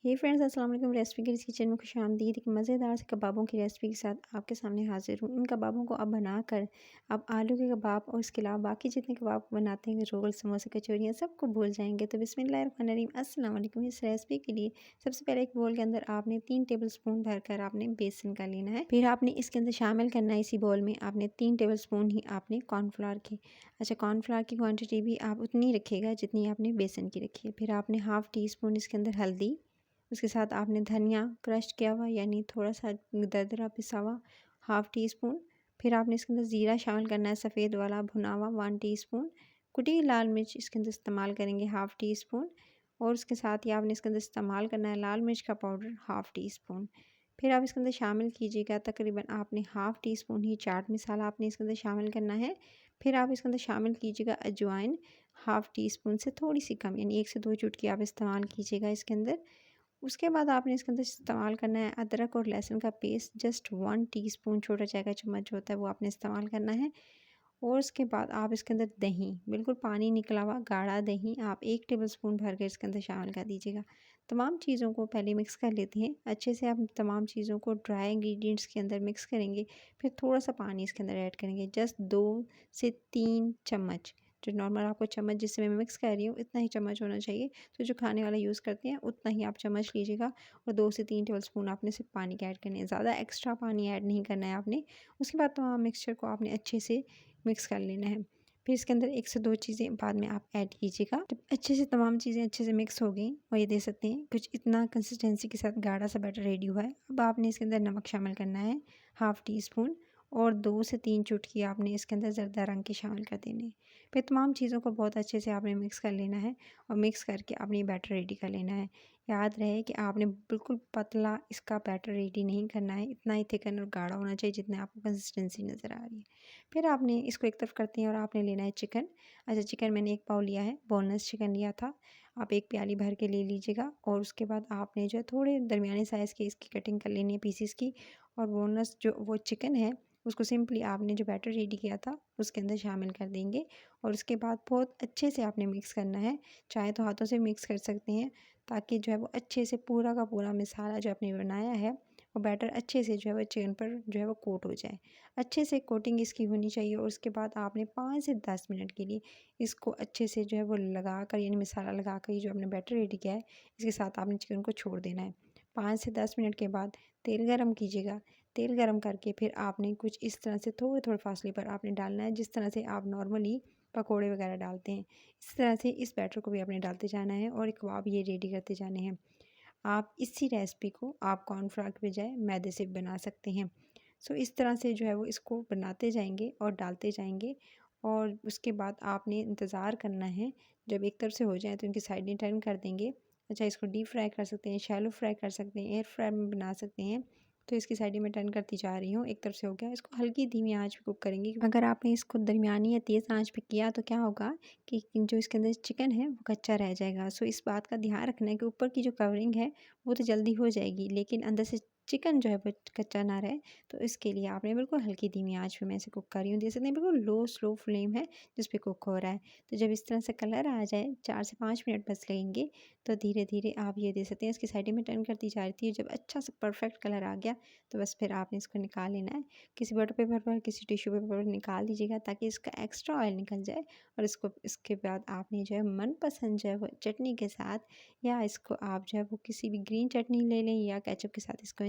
हे friends, अस्सलाम वालेकुम। Recipe गिरीज़ kitchen में खुशामदीद। एक मज़ेदार से कबाबों की रेसिपी के साथ आपके सामने हाज़िर हूँ। इन कबाबों को आप बनाकर आप आलू के कबाब और इसके अलावा बाकी जितने कबाब बनाते हैं, रोल, समोसे, कचौरियाँ, सबको भूल जाएंगे। तो बिस्मिल्लाहिर्रहमानिर्रहीम, अस्सलाम वालेकुम। इस रेसिपी के लिए सबसे पहले एक बोल के अंदर आपने 3 टेबल स्पून भरकर आपने बेसन का लेना है। फिर आपने इसके अंदर शामिल करना है, इसी बोल में आपने 3 टेबल स्पून ही आपने कॉर्नफ्लावर की। अच्छा, कॉर्नफ्लावर की क्वान्टिटी भी आप उतनी रखिएगा जितनी आपने बेसन की रखी है। फिर आपने हाफ़ टी स्पून इसके अंदर हल्दी, उसके साथ आपने धनिया क्रश किया हुआ यानी थोड़ा सा दरदरा पिसा हुआ 1/2 टी स्पून। फिर आपने इसके अंदर ज़ीरा शामिल करना है, सफ़ेद वाला भुना हुआ 1 टीस्पून। कुटी हुई लाल मिर्च इसके अंदर इस्तेमाल करेंगे 1/2 टी स्पून। और उसके साथ ही आपने इसके अंदर इस्तेमाल करना है लाल मिर्च का पाउडर 1/2 टी स्पून। फिर आप इसके अंदर शामिल कीजिएगा तकरीबन आपने 1/2 टी स्पून ही चाट मसाला आपने इसके अंदर शामिल करना है। फिर आप इसके अंदर शामिल कीजिएगा अजवाइन 1/2 टी स्पून से थोड़ी सी कम यानी 1 से 2 चुटकी आप इस्तेमाल कीजिएगा इसके अंदर। उसके बाद आपने इसके अंदर इस्तेमाल करना है अदरक और लहसुन का पेस्ट, जस्ट 1 टीस्पून छोटा चाय का चम्मच जो होता है वो आपने इस्तेमाल करना है। और उसके बाद आप इसके अंदर दही, बिल्कुल पानी निकला हुआ गाढ़ा दही आप 1 टेबलस्पून भर के इसके अंदर शामिल कर दीजिएगा। तमाम चीज़ों को पहले मिक्स कर लेते हैं अच्छे से। आप तमाम चीज़ों को ड्राई इंग्रेडिएंट्स के अंदर मिक्स करेंगे। फिर थोड़ा सा पानी इसके अंदर ऐड करेंगे, जस्ट 2 से 3 चम्मच। जो नॉर्मल आपको चम्मच जिससे मैं मिक्स कर रही हूँ इतना ही चम्मच होना चाहिए। तो जो खाने वाला यूज़ करते हैं उतना ही आप चम्मच लीजिएगा। और 2 से 3 टेबलस्पून आपने सिर्फ पानी के ऐड करने हैं, ज़्यादा एक्स्ट्रा पानी ऐड नहीं करना है आपने। उसके बाद तमाम मिक्सचर को आपने अच्छे से मिक्स कर लेना है। फिर इसके अंदर 1 से 2 चीज़ें बाद में आप ऐड कीजिएगा। जब अच्छे से तमाम चीज़ें अच्छे से मिक्स हो गई और ये देख सकते हैं कुछ इतना कंसिस्टेंसी के साथ गाढ़ा सा बैटर रेडी हुआ है। अब आपने इसके अंदर नमक शामिल करना है 1/2 टी स्पून। और 2 से 3 चुटकी आपने इसके अंदर ज़रदा रंग के शामिल कर देने हैं। फिर तमाम चीज़ों को बहुत अच्छे से आपने मिक्स कर लेना है और मिक्स करके आपने बैटर रेडी कर लेना है। याद रहे कि आपने बिल्कुल पतला इसका बैटर रेडी नहीं करना है, इतना ही थिकन और गाढ़ा होना चाहिए जितने आपको कंसिस्टेंसी नज़र आ रही है। फिर आपने इसको एक तरफ करते हैं और आपने लेना है चिकन। अच्छा, चिकन मैंने 1 पाव लिया है, बोनलेस चिकन लिया था। आप 1 प्याली भर के ले लीजिएगा। और उसके बाद आपने जो है थोड़े दरमियाने साइज़ की इसकी कटिंग कर लेनी है पीसीस की। और बोनलेस जो वो चिकन है उसको सिंपली आपने जो बैटर रेडी किया था उसके अंदर शामिल कर देंगे। और उसके बाद बहुत अच्छे से आपने मिक्स करना है, चाहे तो हाथों से मिक्स कर सकते हैं ताकि जो है वो अच्छे से पूरा का पूरा मसाला जो आपने बनाया है वो बैटर अच्छे से जो है वो चिकन पर जो है वो कोट हो जाए। अच्छे से कोटिंग इसकी होनी चाहिए। और उसके बाद आपने 5 से 10 मिनट के लिए इसको अच्छे से जो है वो लगा कर यानी मसाला लगा कर ये जो आपने बैटर रेडी किया है इसके साथ आपने चिकन को छोड़ देना है। 5 से 10 मिनट के बाद तेल गरम कीजिएगा। तेल गरम करके फिर आपने कुछ इस तरह से थोड़े थोड़े फासले पर आपने डालना है, जिस तरह से आप नॉर्मली पकोड़े वगैरह डालते हैं। इस तरह से इस बैटर को भी आपने डालते जाना है और एक कबाब ये रेडी करते जाने हैं। आप इसी रेसिपी को आप कॉर्नफ्लावर के बजाय मैदे से बना सकते हैं। सो इस तरह से जो है वो इसको बनाते जाएंगे और डालते जाएंगे। और उसके बाद आपने इंतज़ार करना है, जब एक तरफ से हो जाए तो इनकी साइडें टर्न कर देंगे। अच्छा, इसको डीप फ्राई कर सकते हैं, शैलो फ्राई कर सकते हैं, एयर फ्राई में बना सकते हैं। तो इसकी साइडें मैं टर्न करती जा रही हूँ। एक तरफ से हो गया, इसको हल्की धीमी आंच पे कुक करेंगे। अगर आपने इसको दरमियानी या तेज़ आंच पे किया तो क्या होगा कि जो इसके अंदर चिकन है वो कच्चा रह जाएगा। सो इस बात का ध्यान रखना है कि ऊपर की जो कवरिंग है वो तो जल्दी हो जाएगी, लेकिन अंदर से चिकन जो है वो कच्चा ना रहे। तो इसके लिए आपने बिल्कुल हल्की धीमी आंच पे मैं इसे कुक कर रही हूँ। देख सकते हैं बिल्कुल लो स्लो फ्लेम है जिस पे कुक हो रहा है। तो जब इस तरह से कलर आ जाए, 4 से 5 मिनट बस लगेंगे। तो धीरे धीरे आप ये देख सकते हैं इसकी साइड में टर्न करती जा रही थी। जब अच्छा सा परफेक्ट कलर आ गया तो बस फिर आपने इसको निकाल लेना है। किसी बटर पेपर पर, किसी टिश्यू पेपर पर निकाल दीजिएगा ताकि इसका एक्स्ट्रा ऑयल निकल जाए। और इसको इसके बाद आपने जो है मनपसंद जो है वो चटनी के साथ, या इसको आप जो है वो किसी भी ग्रीन चटनी ले लें या केचप के साथ इसको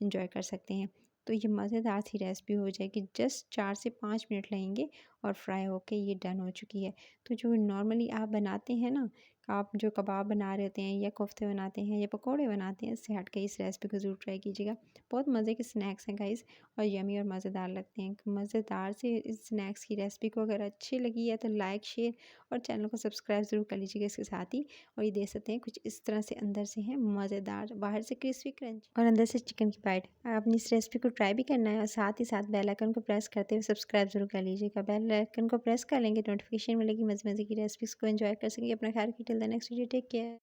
एंजॉय कर सकते हैं। तो ये मज़ेदार सी रेसिपी हो जाएगी। जस्ट 4 से 5 मिनट लगेंगे और फ्राई होके ये डन हो चुकी है। तो जो नॉर्मली आप बनाते हैं ना, आप जो कबाब बना रहे होते हैं या कोफ्ते बनाते हैं या पकोड़े बनाते हैं, इससे हट के इस रेसिपी को ज़रूर ट्राई कीजिएगा। बहुत मज़े के स्नैक्स हैं गाइस और यमी और मज़ेदार लगते हैं। मज़ेदार से इस स्नैक्स की रेसिपी को अगर अच्छी लगी है तो लाइक, शेयर और चैनल को सब्सक्राइब ज़रूर कर लीजिएगा इसके साथ ही। और ये देख सकते हैं कुछ इस तरह से अंदर से है मज़ेदार, बाहर से क्रिस्पी क्रंच और अंदर से चिकन की बाइट। आपने इस रेसिपी को ट्राई भी करना है और साथ ही साथ बेल आइकन को प्रेस करते हुए सब्सक्राइब जरूर कर लीजिएगा। बेल आइकन को प्रेस कर लेंगे, नोटिफिकेशन मिलेगी, मज़े मज़े की रेसिपीज़ को एंजॉय कर सकेंगे। अपना ख्याल रखिए। Till the next video, take care.